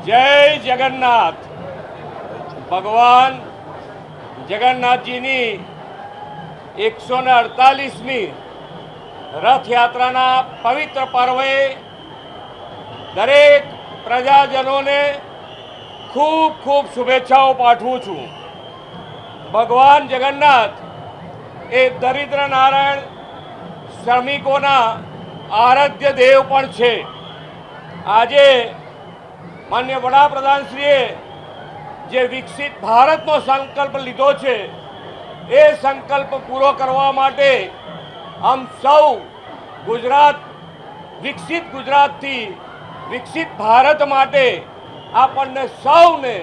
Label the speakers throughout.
Speaker 1: जय जगन्नाथ। भगवान जगन्नाथजीनी 148મી રથયાત્રાના પવિત્ર પર્વે દરેક પ્રજાજનોને ખૂબ ખૂબ શુભેચ્છાઓ પાઠવું છું। ભગવાન જગન્નાથ એ દરિદ્ર નારાયણ શ્રમિકોના આરાધ્ય દેવ પણ છે। આજે માન્ય વડાપ્રધાનશ્રીએ જે વિકસિત ભારતનો સંકલ્પ લીધો છે એ સંકલ્પ પૂરો કરવા માટે हम सौ गुजरात विकसित गुजरात थी विकसित भारत माटे आपने सौने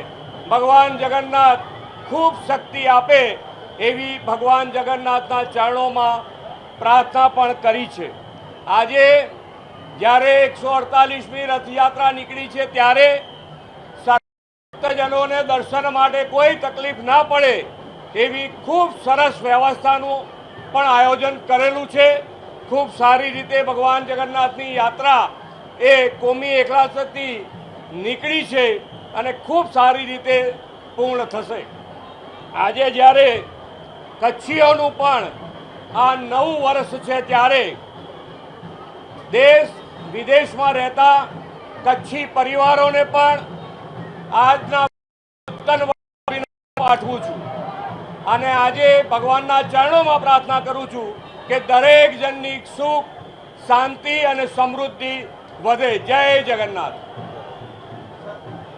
Speaker 1: भगवान जगन्नाथ खूब शक्ति आपे एवी भगवान जगन्नाथना चरणों में प्रार्थना पण करी छे। आजे ज्यारे 148મી रथयात्रा निकली छे त्यारे भक्तजनों ने दर्शन माटे कोई तकलीफ ना पड़े एवी खूब सरस व्यवस्थानुं पण आयोजन करेलू छे। खूब सारी रीते भगवान जगन्नाथनी यात्रा ए कोमी एकलासथी निकली छे अने खूब सारी रीते पूर्ण थशे। आजे ज्यारे कच्छीओनुं पण आ नवुं वर्ष छे त्यारे देश विदेश में रहता कच्छी परिवारों ने पण आजना पाठवुं छुं અને આજે ભગવાનના ચરણોમાં પ્રાર્થના કરું છું કે દરેક જણની સુખ શાંતિ અને સમૃદ્ધિ વધે। જય જગન્નાથ।